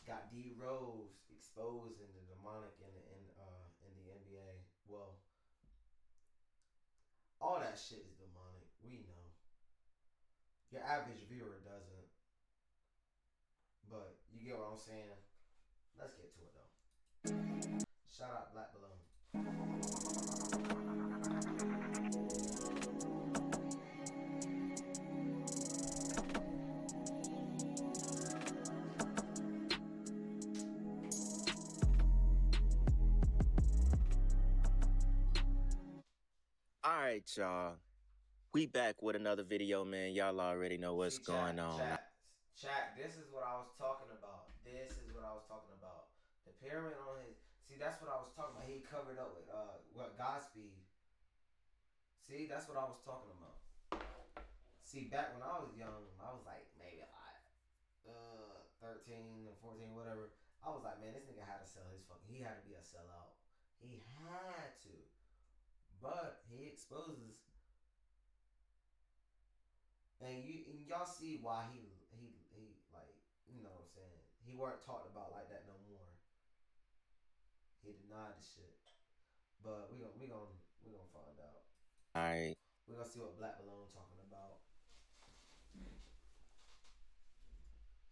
got D Rose exposed in the demonic in the NBA. Well, all that shit is demonic. We know. Your average viewer doesn't, but you get what I'm saying. Let's get to it though. Shout out Black Balloon. Alright, y'all. We back with another video, man. Y'all already know what's See, going on. chat. This is what I was talking about. This is what I was talking about. The pyramid on his. See, that's what I was talking about. He covered up with what Godspeed. See, that's what I was talking about. See, back when I was young, I was like maybe like 13 or 14, whatever. I was like, man, this nigga had to sell his fucking. He had to be a sellout. He had to, but he exposes. And y'all see why he like, you know what I'm saying, he weren't talked about like that no more. He denied the shit. But we gonna find out. Alright. We're gonna see what Black Balloon talking about.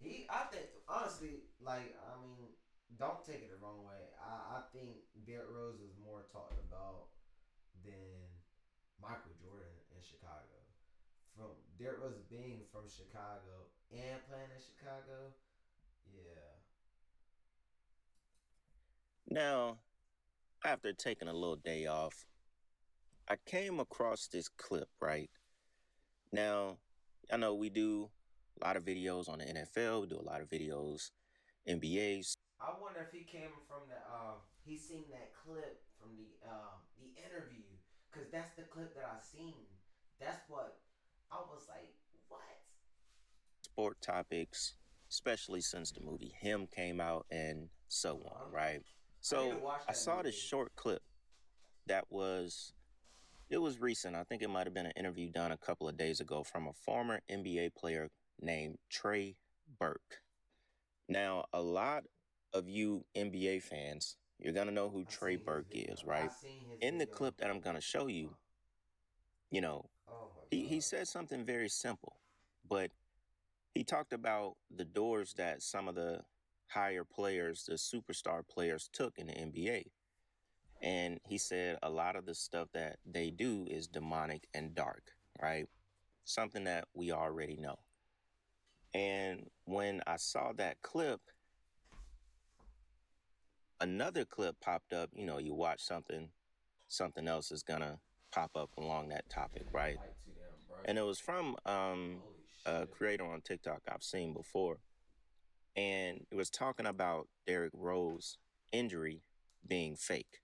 I think honestly, like, I mean, don't take it the wrong way. I think Derrick Rose was more talked about than Michael Jordan in Chicago. From Derrick Rose being from Chicago and playing in Chicago, yeah. Now, after taking a little day off, I came across this clip, right? Now, I know we do a lot of videos on the NFL. We do a lot of videos NBAs. I wonder if he came from the he seen that clip from the interview, cause that's the clip that I seen. That's what I was like. What? Sport topics, especially since the movie Him came out and so on, right? So I saw this short clip that was recent. I think it might have been an interview done a couple of days ago from a former NBA player named Trey Burke. Now, a lot of you NBA fans, you're going to know who Trey Burke is, right? In the clip that I'm going to show you, you know, he said something very simple, but he talked about the doors that some of the higher players, the superstar players, took in the NBA. And he said a lot of the stuff that they do is demonic and dark, right? Something that we already know. And when I saw that clip, another clip popped up. You know, you watch something else is gonna pop up along that topic, right? And it was from a creator on TikTok I've seen before. And it was talking about Derrick Rose injury being fake.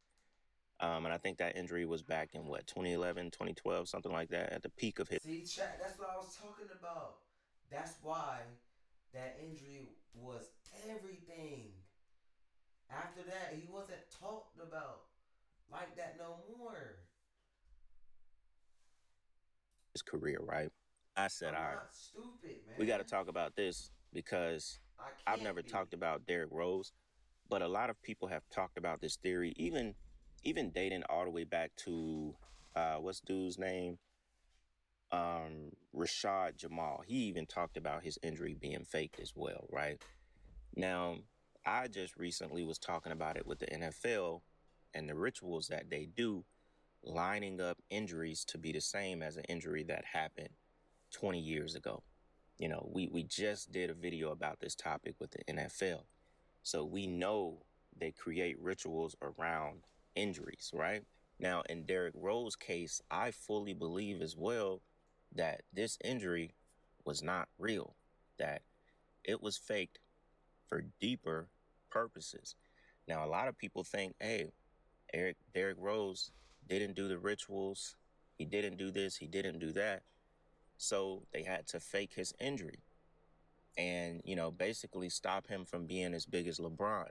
And I think that injury was back in 2011, 2012, something like that, at the peak of his. See, chat, that's what I was talking about. That's why that injury was everything. After that, he wasn't talked about like that no more. His career, right? I said, all right, stupid, man. We got to talk about this because I've never talked about Derrick Rose, but a lot of people have talked about this theory, even dating all the way back to what's dude's name? Rashad Jamal. He even talked about his injury being faked as well, right? Now, I just recently was talking about it with the NFL and the rituals that they do, lining up injuries to be the same as an injury that happened 20 years ago. You know, we just did a video about this topic with the NFL. So we know they create rituals around injuries, right? Now, in Derrick Rose's case, I fully believe as well that this injury was not real, that it was faked for deeper purposes. Now, a lot of people think, hey, Derrick Rose didn't do the rituals. He didn't do this. He didn't do that. So they had to fake his injury and, you know, basically stop him from being as big as LeBron.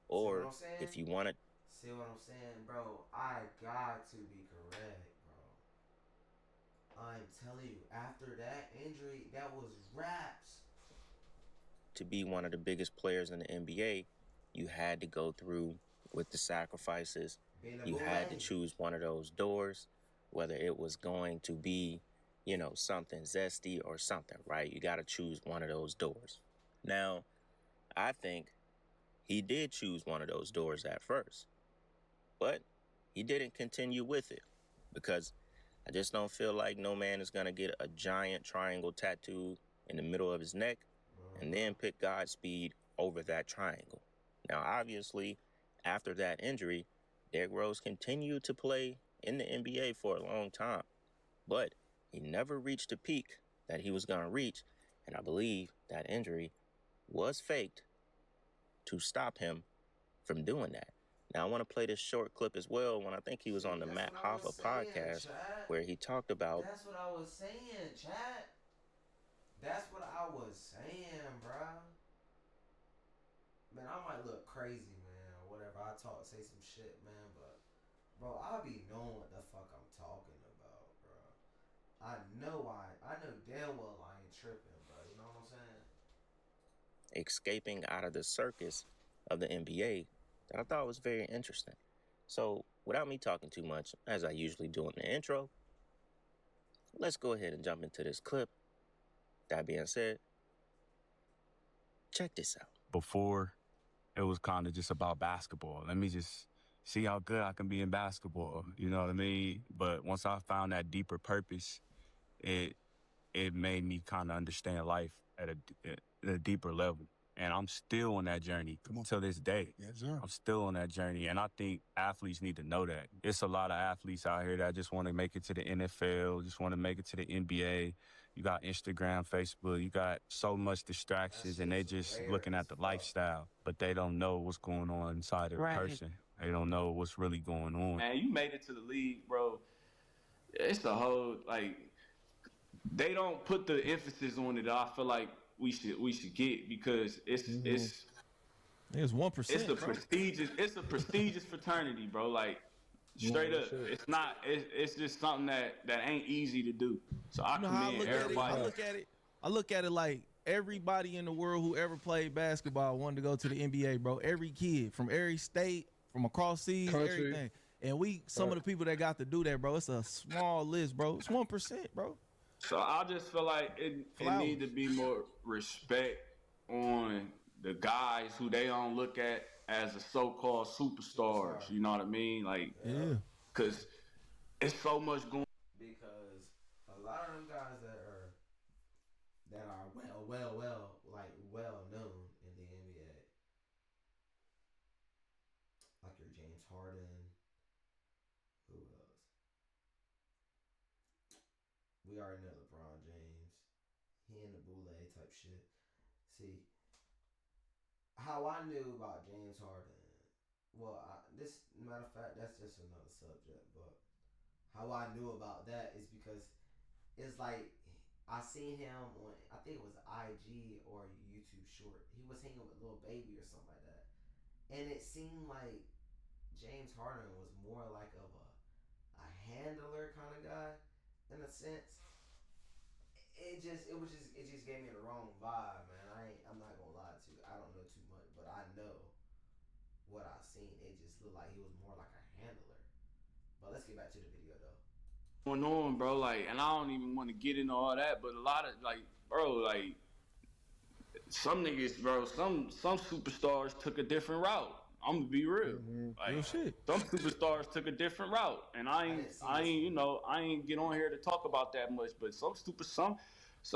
Or if you want to. See what I'm saying, bro? I got to be correct, bro. I'm telling you, after that injury, that was raps. to be one of the biggest players in the NBA, you had to go through with the sacrifices. Being a You had to boule. choose one of those doors, whether it was going to be, something zesty or something, right? You got to choose one of those doors. Now, I think he did choose one of those doors at first, but he didn't continue with it because I just don't feel like no man is going to get a giant triangle tattoo in the middle of his neck and then pick Godspeed over that triangle. Now, obviously, after that injury, Derrick Rose continued to play in the NBA for a long time, but he never reached a peak that he was going to reach, and I believe that injury was faked to stop him from doing that. Now, I want to play this short clip as well when I think he was See, on the that's Matt what I was Hoffa saying, podcast Chad. where he talked about. That's what I was saying, Chad. That's what I was saying, bro. Man, I might look crazy, man, or whatever. I say some shit, man, but bro, I be knowing what the fuck I'm talking about, bro. I know damn well I ain't tripping, bro. You know what I'm saying? Escaping out of the circus of the NBA that I thought was very interesting. So, without me talking too much, as I usually do in the intro, let's go ahead and jump into this clip. That being said, check this out. Before, it was kind of just about basketball. Let me just see how good I can be in basketball. You know what I mean? But once I found that deeper purpose, it made me kind of understand life at a deeper level. And I'm still on that journey till this day. Yes, sir. I'm still on that journey. And I think athletes need to know that. It's a lot of athletes out here that just want to make it to the NFL, just want to make it to the NBA. You got Instagram, Facebook, you got so much distractions, and they just looking at the lifestyle, but they don't know what's going on inside of the person. They don't know what's really going on. Man, you made it to the league, bro. It's the whole, like, they don't put the emphasis on it that I feel like we should get, because it's 1%. it's a prestigious fraternity, bro. Like, straight up, it's just something that ain't easy to do. So I commend everybody. I look at it like everybody in the world who ever played basketball wanted to go to the NBA, bro. Every kid from every state, from across seas, everything. And some of the people that got to do that, bro, it's a small list, bro. It's 1%, bro. So I just feel like it need to be more respect on the guys who they don't look at as the so-called superstars. You know what I mean? Like, yeah, because it's so much going. Because a lot of them guys that are well known in the NBA, like your James Harden. Who else? We already know LeBron James. He in the boule type shit. See, how I knew about James Harden. Well, this matter of fact, that's just another subject. But how I knew about that is because it's like I seen him on, I think it was IG or YouTube short. He was hanging with Lil Baby or something like that, and it seemed like James Harden was more like of a handler kind of guy in a sense. It just gave me the wrong vibe, man. I'm not gonna lie to you. I don't know too much, but I know what I seen. It just looked like he was more like a handler. But let's get back to the video though. Going on, bro, like, and I don't even want to get into all that, but a lot of, like, bro, like, some niggas, bro, some superstars took a different route. I'm gonna be real. Like, real shit. Some superstars took a different route, and I ain't get on here to talk about that much. But some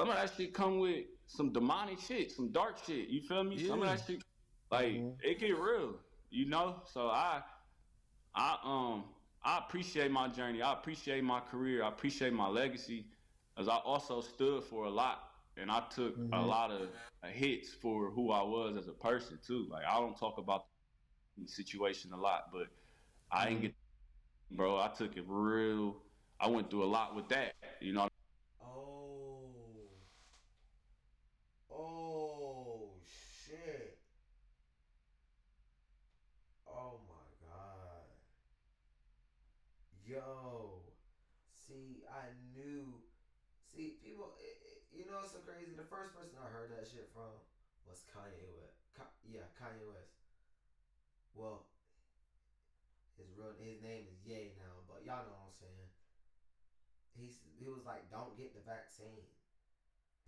of that shit come with some demonic shit, some dark shit. You feel me? Yeah. Some of that shit, like, it get real, you know. So I appreciate my journey. I appreciate my career. I appreciate my legacy, as I also stood for a lot, and I took a lot of hits for who I was as a person too. Like, I don't talk about the situation a lot, but I didn't get, bro. I took it real. I went through a lot with that, you know. Oh shit. Oh my god. Yo. See, I knew. See, people, you know what's so crazy? The first person I heard that shit from was Kanye West. Kanye West. Well, his name is Ye now, but y'all know what I'm saying. He was like, don't get the vaccine.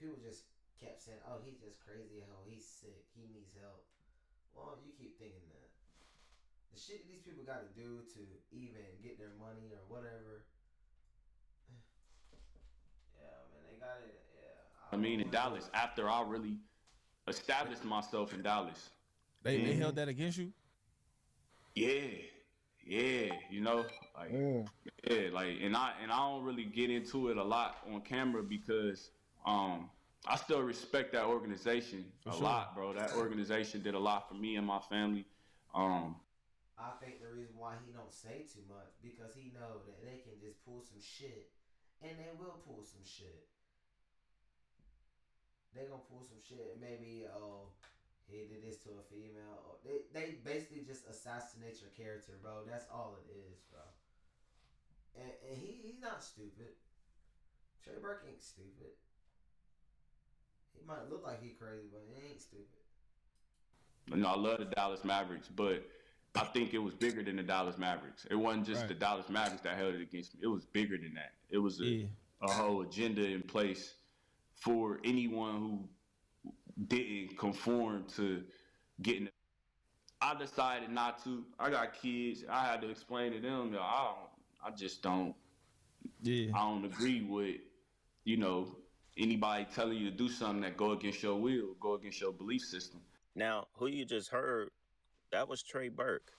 People just kept saying, oh, he's just crazy as hell. He's sick. He needs help. Well, you keep thinking that. The shit that these people got to do to even get their money or whatever. Yeah, man, they got it. Yeah. I mean, in Dallas, after I really established myself in Dallas. They held that against you? Yeah, you know, like and I don't really get into it a lot on camera because I still respect that organization a lot, bro. That organization did a lot for me and my family. I think the reason why he don't say too much because he know that they can just pull some shit, and they will pull some shit. They gonna pull some shit. Maybe he did this to a female. Or they basically just assassinate your character, bro. That's all it is, bro. And he's not stupid. Trey Burke ain't stupid. He might look like he crazy, but he ain't stupid. No, I love the Dallas Mavericks, but I think it was bigger than the Dallas Mavericks. It wasn't just the Dallas Mavericks that held it against me. It was bigger than that. It was a whole agenda in place for anyone who didn't conform to getting. I decided not to. I got kids. I had to explain to them that I just don't. Yeah. I don't agree with, anybody telling you to do something that go against your will, go against your belief system. Now, who you just heard, that was Trey Burke.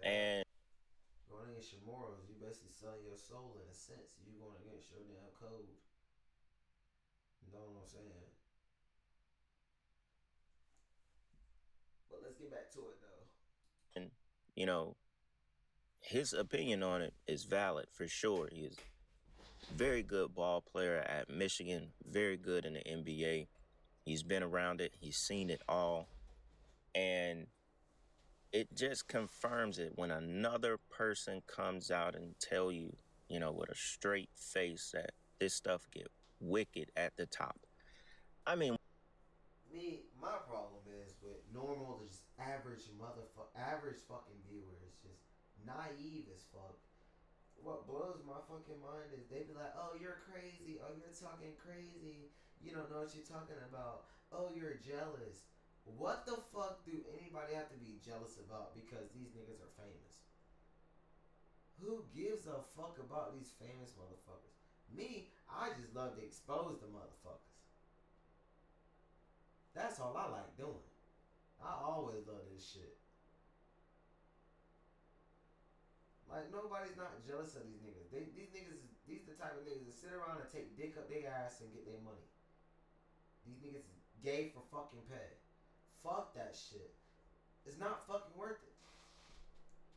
Yeah. And going against your morals, you basically selling your soul in a sense. You going against your damn code. You know what I'm saying? But let's get back to it though. And his opinion on it is valid for sure. He's a very good ball player at Michigan, very good in the NBA. He's been around it. He's seen it all. And it just confirms it when another person comes out and tell you, with a straight face that this stuff get wicked at the top. I mean, my problem is with normal, just average fucking viewers, just naive as fuck. What blows my fucking mind is they be like, oh, you're crazy. Oh, you're talking crazy. You don't know what you're talking about. Oh, you're jealous. What the fuck do anybody have to be jealous about because these niggas are famous? Who gives a fuck about these famous motherfuckers? Me, I just love to expose the motherfuckers. That's all I like doing. I always love this shit. Like, nobody's not jealous of these niggas. These the type of niggas that sit around and take dick up their ass and get their money. These niggas is gay for fucking pay. Fuck that shit. It's not fucking worth it.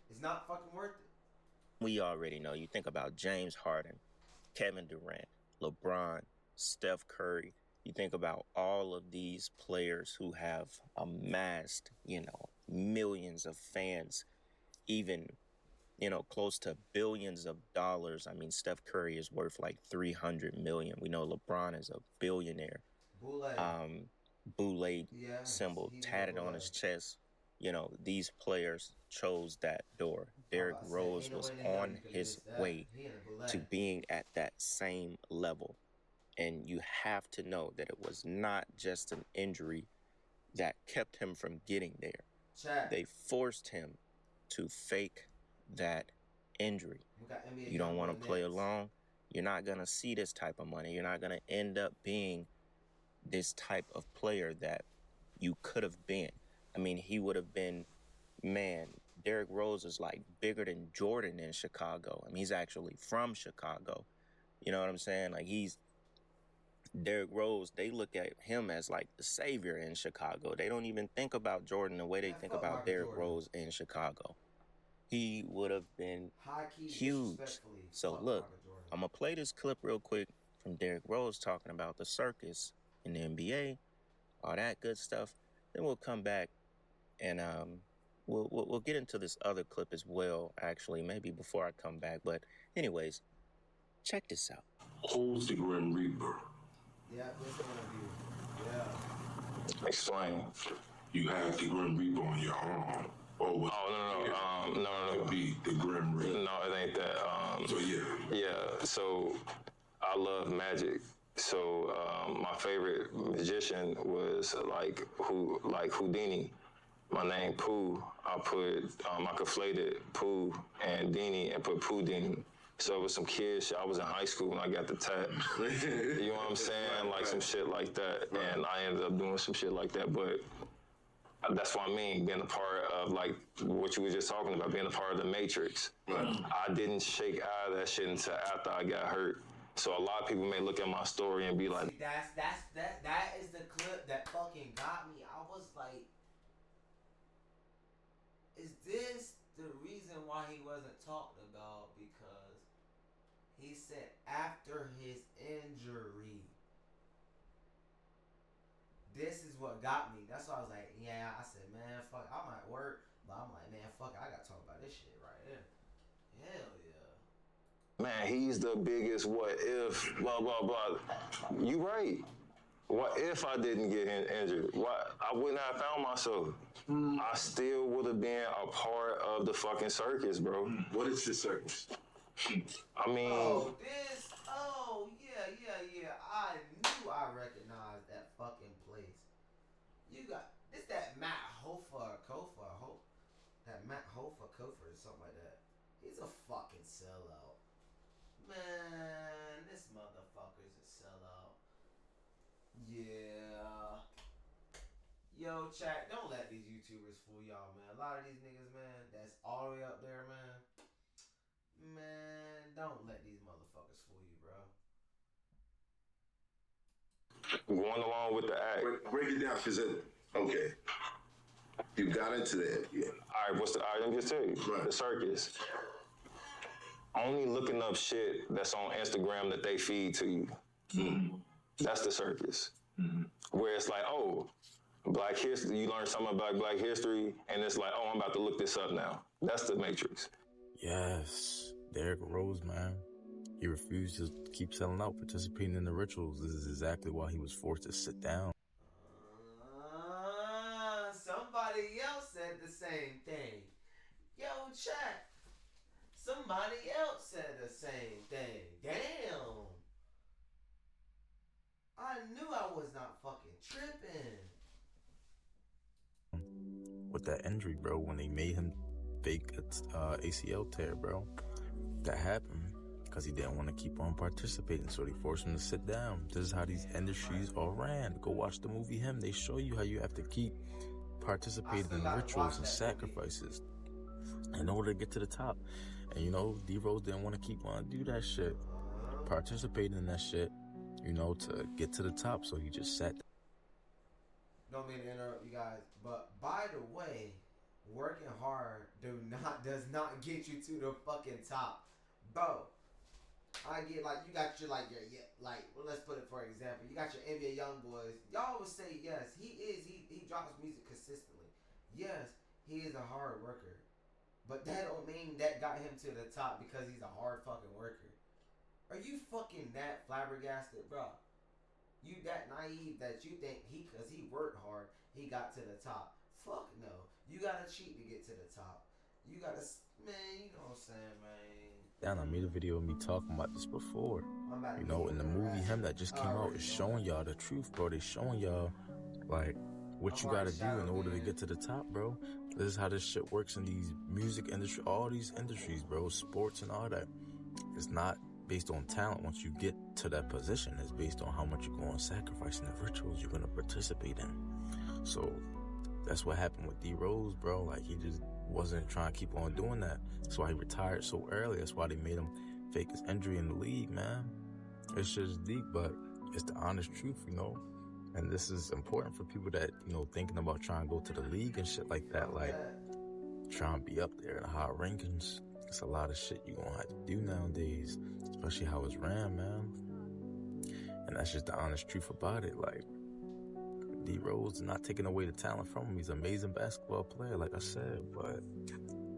It's not fucking worth it. We already know. You think about James Harden, Kevin Durant, LeBron, Steph Curry. You think about all of these players who have amassed, millions of fans, even, close to billions of dollars. I mean, Steph Curry is worth like $300 million. We know LeBron is a billionaire. Boule symbol tatted on his chest. These players chose that door. Derrick Rose was on his way to being at that same level. And you have to know that it was not just an injury that kept him from getting there. They forced him to fake that injury. You don't want to play along. You're not going to see this type of money. You're not going to end up being this type of player that you could have been. I mean, he would have been, Derrick Rose is like bigger than Jordan in Chicago. I mean, he's actually from Chicago. You know what I'm saying? Like, Derrick Rose, they look at him as like the savior in Chicago. They don't even think about Jordan the way they think about Derrick Rose in Chicago. He would have been huge. So look, I'm going to play this clip real quick from Derrick Rose talking about the circus in the NBA, all that good stuff. Then we'll come back and we'll get into this other clip as well, actually, maybe before I come back. But anyways, check this out. Who's the Grim Reaper? Yeah, this is gonna be, Explain. You have the Grim Reaper on your arm. Oh, no. It'll be the Grim Reaper. No, it ain't that. So yeah. Yeah, so I love magic. So my favorite magician was like Houdini. My name Pooh. I conflated Pooh and Dini and put Pooh-Dini. So it was some kids. I was in high school when I got the tat. You know what I'm saying? Like some shit like that. And I ended up doing some shit like that. But that's what I mean, being a part of like what you were just talking about, being a part of the Matrix. I didn't shake out of that shit until after I got hurt. So a lot of people may look at my story and be like, see, that is the clip that fucking got me. I was like, is this the reason why he wasn't talked about? Because he said after his injury. This is what got me. That's why I was like, yeah, I said, man, fuck, I might work, but I'm like, man, fuck, I gotta talk about this shit right here. Hell yeah. man, he's the biggest what if, blah, blah, blah. You right. What if I didn't get injured? What? I wouldn't have found myself. I still would have been a part of the fucking circus, bro. What is the circus? I mean... Yeah. I knew I recognized that fucking place. You got, it's that Matt Hofer, that Matt Hofer, or something like that. He's a fucking sellout. Man, this motherfucker's a sellout. Yeah. Yo, chat, don't let these YouTubers fool y'all, man. A lot of these niggas, man, that's all the way up there, man. Man, don't let these motherfuckers fool you, bro. Going along with the act. Break it down, because okay. You got into that, yeah. All right, let me just tell you. Right. The circus. Only looking up shit that's on Instagram that they feed to you. Mm-hmm. That's the circus. Mm-hmm. Where it's like, oh, Black history, you learn something about Black history, and it's like, oh, I'm about to look this up now. That's the Matrix. Yes, Derrick Rose, man. He refused to keep selling out, participating in the rituals. This is exactly why he was forced to sit down. Somebody else said the same thing. Yo, chat. Somebody else said the same thing. Damn. I knew I was not fucking tripping. With that injury, bro, when they made him fake ACL tear, bro, that happened because he didn't want to keep on participating, so they forced him to sit down. This is how these industries all ran. Go watch the movie Him. They show you how you have to keep participating in rituals and sacrifices in order to get to the top. And you know, D-Rose didn't want to keep on do that shit, participating in that shit, you know, to get to the top, so he just sat down. Don't mean to interrupt you guys, but by the way, working hard does not get you to the fucking top, bro. I get like you got your well, let's put it for example, you got your NBA young boys. Y'all would say yes, he drops music consistently. Yes, he is a hard worker, but that don't mean that got him to the top because he's a hard fucking worker. Are you fucking that flabbergasted, bro? You that naive that you think because he worked hard, he got to the top? Fuck no. You gotta cheat to get to the top. You gotta, man, you know what I'm saying, man. Down, I made a video of me talking about this before. You know, in the movie Him that just came out, is showing y'all the truth, bro. They showing y'all, like, what you gotta do in order to get to the top, bro. This is how this shit works in these music industry, all these industries, bro, sports and all that. It's not based on talent. Once you get to that position, it's based on how much you're going to sacrifice in the rituals you're going to participate in. So that's what happened with D-Rose, bro. Like, he just wasn't trying to keep on doing that. That's why he retired so early. That's why they made him fake his injury in the league, man. It's just deep, but it's the honest truth, you know. And this is important for people that, you know, thinking about trying to go to the league and shit like that, like trying to be up there in the high rankings. It's a lot of shit you're gonna have to do nowadays, especially how it's ran, man. And that's just the honest truth about it. Like, D-Rose is not taking away the talent from him. He's an amazing basketball player, like I said. But,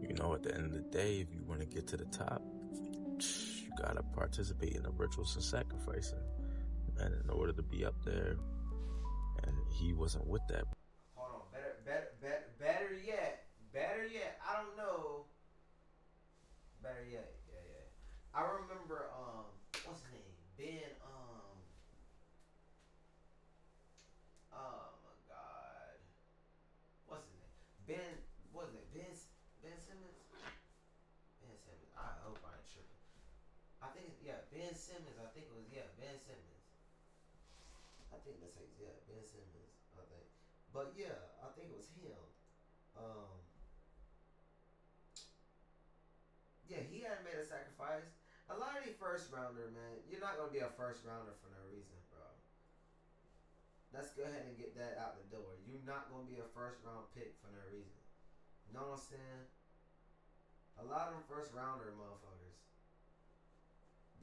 you know, at the end of the day, if you want to get to the top, you gotta participate in the rituals and sacrificing, and in order to be up there. And he wasn't with that. Hold on, better yet. I don't know. Better yet, yeah. I remember, what's his name? Ben, oh my God, what's his name? Ben, what is it? Ben Simmons. Ben Simmons. I hope I ain't tripping. I think Ben Simmons. I think it was Ben Simmons. I think that's Ben Simmons. I think, but yeah, I think it was him. Yeah, he hadn't made a sacrifice. A lot of these first rounder, man, you're not gonna be a first rounder for no reason, bro. Let's go ahead and get that out the door. You're not gonna be a first round pick for no reason. You know what I'm saying? A lot of them first rounder motherfuckers,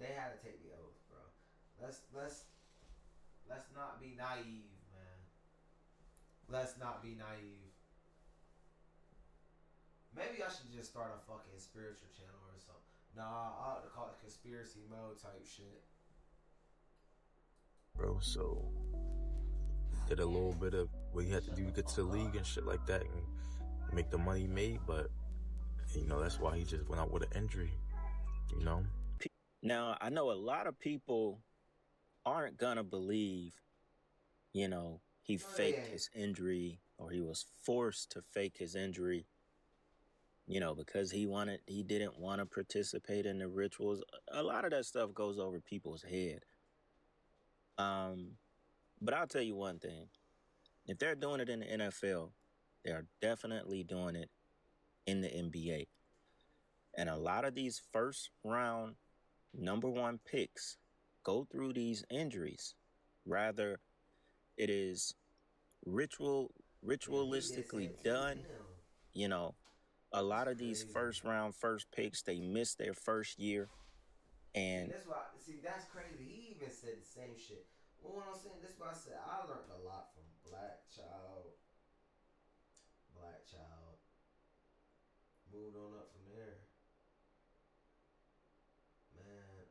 they had to take the oath, bro. Let's not be naive, man. Let's not be naive. Maybe I should just start a fucking spiritual channel or something. Nah, I ought to call it conspiracy mode type shit. Bro, so did a little bit of what you had to do to get to the league and shit like that and make the money he made, but you know, that's why he just went out with an injury, you know? Now, I know a lot of people aren't gonna believe, you know, he faked his injury or he was forced to fake his injury, you know, because he didn't want to participate in the rituals. A lot of that stuff goes over people's head. But I'll tell you one thing. If they're doing it in the NFL, they're definitely doing it in the NBA. And a lot of these first round number one picks go through these injuries. Rather, it is ritualistically done. You know, a lot of these first round first picks, they miss their first year. And that's why, that's crazy. He even said the same shit. Well, what I'm saying, that's why I said I learned a lot from Black Child. Moved on up from there. Man,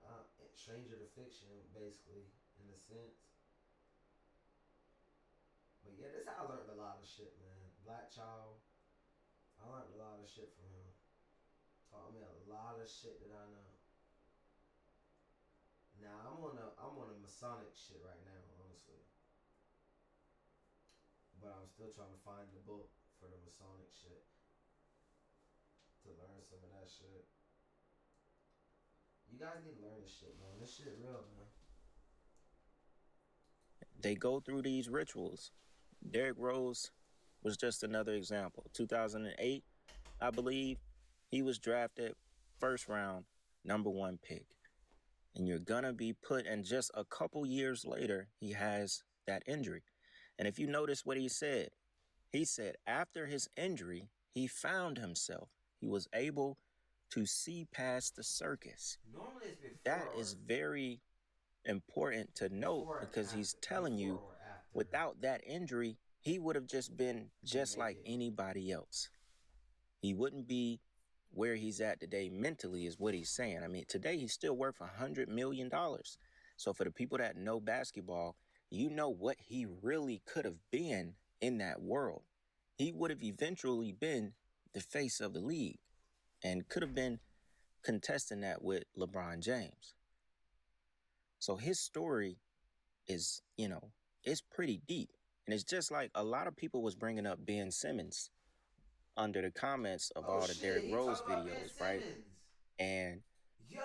stranger to fiction, basically, in a sense. But yeah, that's how I learned a lot of shit, man. Black Child, I learned a lot of shit from him. Taught me a lot of shit that I know. Now I'm on a Masonic shit right now, honestly. But I'm still trying to find the book for the Masonic shit to learn some of that shit. You guys need to learn this shit, man. This shit real, man. They go through these rituals. Derrick Rose was just another example. 2008, I believe, he was drafted first round, number one pick. And you're gonna be put, and just a couple years later, he has that injury. And if you notice what he said after his injury, he found himself. He was able to see past the circus. Normally it's before. That is very important to note because he's telling you without that injury, he would have just been just like anybody else. He wouldn't be where he's at today mentally is what he's saying. I mean, today he's still worth $100 million. So for the people that know basketball, you know what he really could have been in that world. He would have eventually been the face of the league and could have been contesting that with LeBron James. So his story is, you know, it's pretty deep. And it's just like a lot of people was bringing up Ben Simmons under the comments of all the Derrick Rose videos, right? And Yo,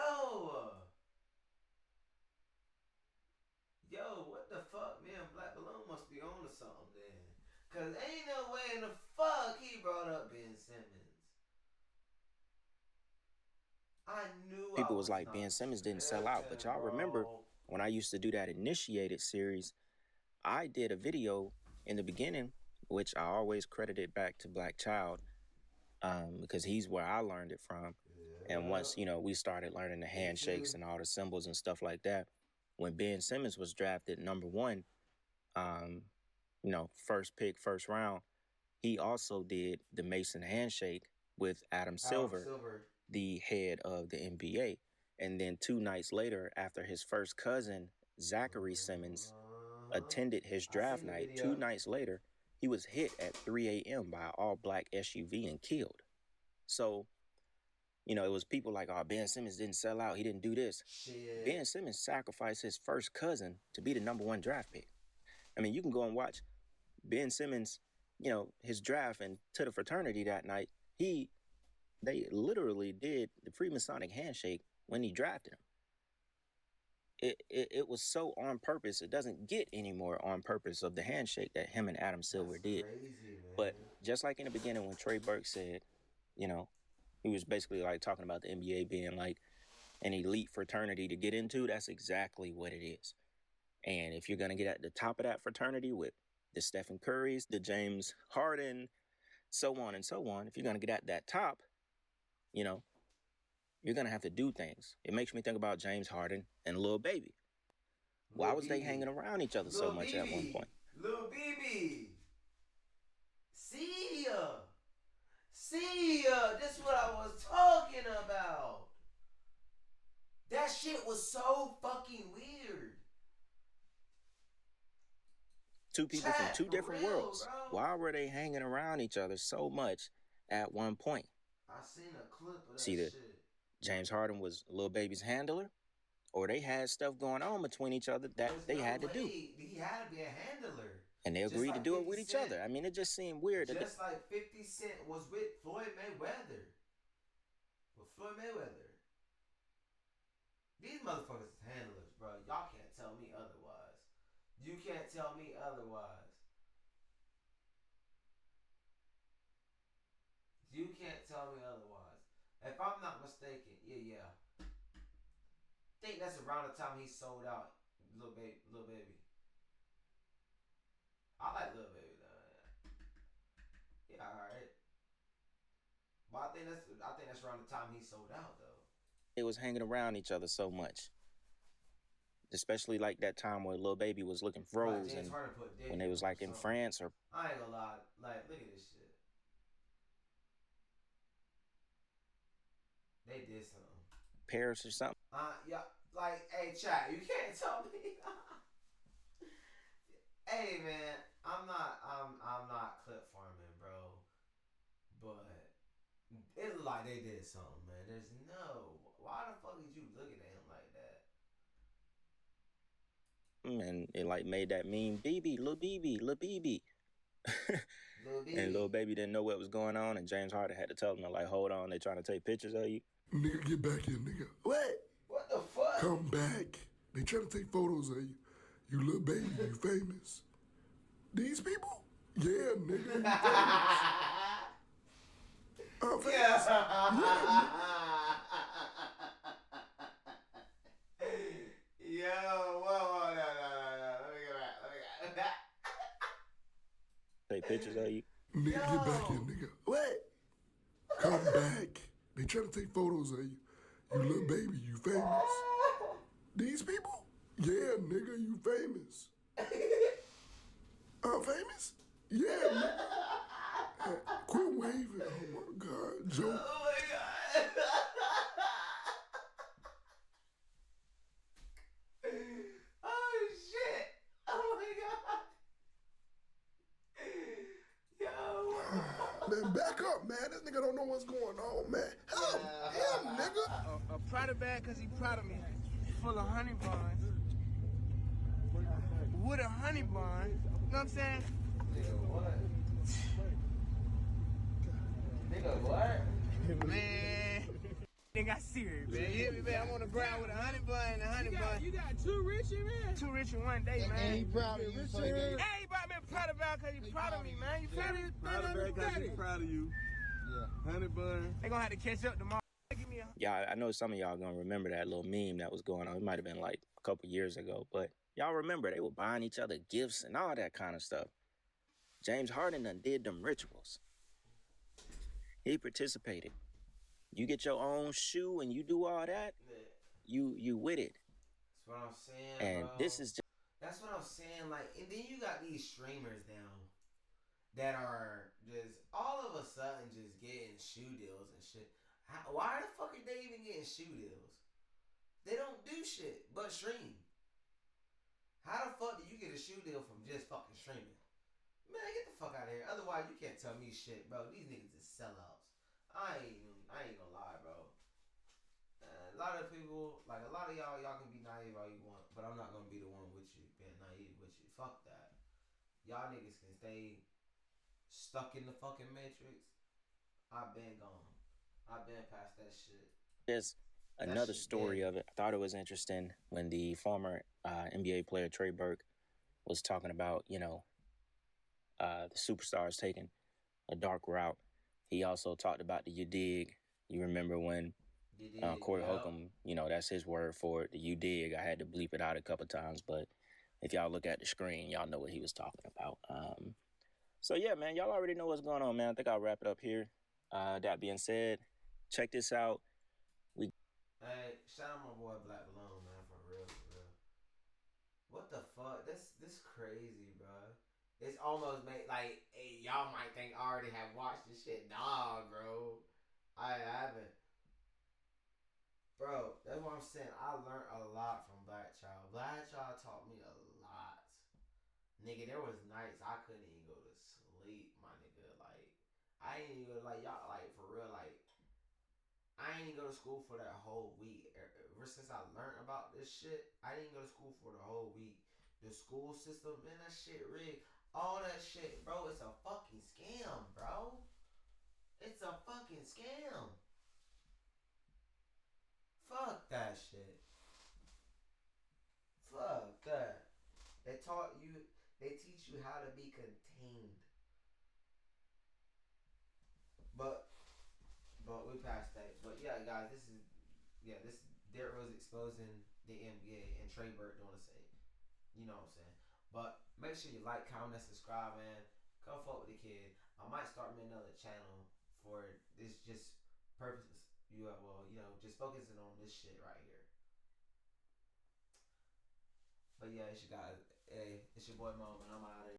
what the fuck? Man, Black Balloon must be on to something then. Cause ain't no way in the fuck he brought up Ben Simmons. I knew people was like, Ben Simmons didn't sell out. But y'all remember when I used to do that Initiated series, I did a video in the beginning, which I always credited back to Black Child, because he's where I learned it from. Yeah. And once, you know, we started learning the handshakes and all the symbols and stuff like that, when Ben Simmons was drafted number one, you know, first pick, first round, he also did the Mason handshake with Adam Silver, the head of the NBA. And then 2 nights later, after his first cousin, Zachary Simmons, attended his draft night. 2 nights later, he was hit at 3 a.m. by an all-black SUV and killed. So, you know, it was people like, oh, Ben Simmons didn't sell out. He didn't do this. Shit. Ben Simmons sacrificed his first cousin to be the #1 draft pick. I mean, you can go and watch Ben Simmons, you know, his draft, and to the fraternity that night, they literally did the Freemasonic handshake when he drafted him. It was so on purpose. It doesn't get any more on purpose of the handshake that him and Adam Silver did. Crazy, man. But just like in the beginning when Trey Burke said, you know, he was basically like talking about the NBA being like an elite fraternity to get into, that's exactly what it is. And if you're going to get at the top of that fraternity with the Stephen Currys, the James Harden, so on and so on, if you're going to get at that top, you know, you're going to have to do things. It makes me think about James Harden and Lil Baby. Why was they hanging around each other so much at one point? Lil BB. See ya. This is what I was talking about. That shit was so fucking weird. Two people from two different worlds. Bro. Why were they hanging around each other so much at one point? I seen a clip of that See that shit. James Harden was Lil Baby's handler, or they had stuff going on between each other that they had to do. He had to be a handler. And they agreed to do it with each other. I mean, it just seemed weird. Just like 50 Cent was with Floyd Mayweather. These motherfuckers is handlers, bro. Y'all can't tell me otherwise. You can't tell me otherwise. You can't tell me otherwise. If I'm not mistaken, yeah. I think that's around the time he sold out Lil Baby. I like Lil Baby though. Yeah, alright. But I think that's around the time he sold out though. They was hanging around each other so much. Especially like that time where Lil Baby was looking froze and when they was like in France or... I ain't gonna lie. Like, look at this shit. They did something. Paris or something. Yeah, like, hey, chat, you can't tell me. Hey, man, I'm not clip farming, bro. But it look like they did something, man. Why the fuck is you looking at him like that? And it like made that meme, BB, Lil BB. Lil BB. And Lil Baby didn't know what was going on, and James Harden had to tell him, like, hold on, they trying to take pictures of you. Nigga, get back here, nigga. What? What the fuck? Come back. They trying to take photos of you. You Lil Baby, you famous. These people? Yeah, nigga, you famous. I'm famous. Yeah, Yo, whoa, no. Let me go back. Take pictures of you. Nigga, get back here, nigga. What? Come back. They trying to take photos of you. You Lil Baby, you famous. These people? Yeah, nigga, you famous. I'm famous? Yeah, nigga. Quit waving. Oh my God, Joe. Oh my God. Oh shit. Oh my God. Yo. Man, back up, man. This nigga don't know what's going on, man. Help him, nigga. A Prada bag because he proud of me. Full of honey buns. With a honey bun. You know what I'm saying? Nigga, what? Nigga, what? Man. Nigga got serious, man. You hear me, man? I'm on the ground with a honey bun and a honey bun. You got two Richie, man? Two Richie one day, man. And he proud of you. So Hey, he brought me a Prada bag because he proud of me, man. You feel me? Prada bag because he proud of you. Yeah. Honey bun. They gonna have to catch up tomorrow. Give me a... Yeah, I know some of y'all gonna remember that little meme that was going on. It might have been like a couple years ago, but y'all remember they were buying each other gifts and all that kind of stuff. James Harden done did them rituals. He participated. You get your own shoe and you do all that, you with it. That's what I'm saying, and bro. this is just... That's what I'm saying. Like, and then you got these streamers now that are just all of a sudden just getting shoe deals and shit. Why the fuck are they even getting shoe deals? They don't do shit but stream. How the fuck do you you get a shoe deal from just fucking streaming. Man, get the fuck out of here. Otherwise, you can't tell me shit, bro. These niggas is sellouts. I ain't gonna lie, bro. A lot of people, like a lot of y'all can be naive all you want, but I'm not gonna be the one with you being naive with you. Fuck that. Y'all niggas can stay stuck in the fucking matrix. I've been gone. I've been past that shit. There's another story of it. I thought it was interesting when the former NBA player Trey Burke was talking about, the superstars taking a dark route. He also talked about the you dig. You remember when Corey Holcomb, that's his word for it, the you dig. I had to bleep it out a couple times, but if y'all look at the screen, y'all know what he was talking about. So yeah, man, y'all already know what's going on, man. I think I'll wrap it up here. That being said, check this out. Hey, shout out my boy Black Balloon, man, for real, for real. What the fuck? This crazy, bro. It's almost made like, hey, y'all might think I already have watched this shit. Nah, bro. I haven't. Bro, that's what I'm saying. I learned a lot from Black Child. Black Child taught me a lot. Nigga, there was nights I couldn't even go to sleep, my nigga. Like, I ain't even go to, like, y'all, like, for real, like, I ain't even go to school for that whole week. Ever since I learned about this shit, I didn't go to school for the whole week. The school system, man, that shit rigged. All that shit, bro, it's a fucking scam, bro. It's a fucking scam. Fuck that shit. Fuck that. They teach you how to be contained. But we passed that. But yeah, guys, this is Derrick Rose exposing the NBA and Trey Burke doing the same. You know what I'm saying? But make sure you like, comment, and subscribe, man. Come fuck with the kid. I might start me another channel for this just purposes. Just focusing on this shit right here. But yeah, it's your guys. Hey, it's your boy Mo, man. I'm out of here.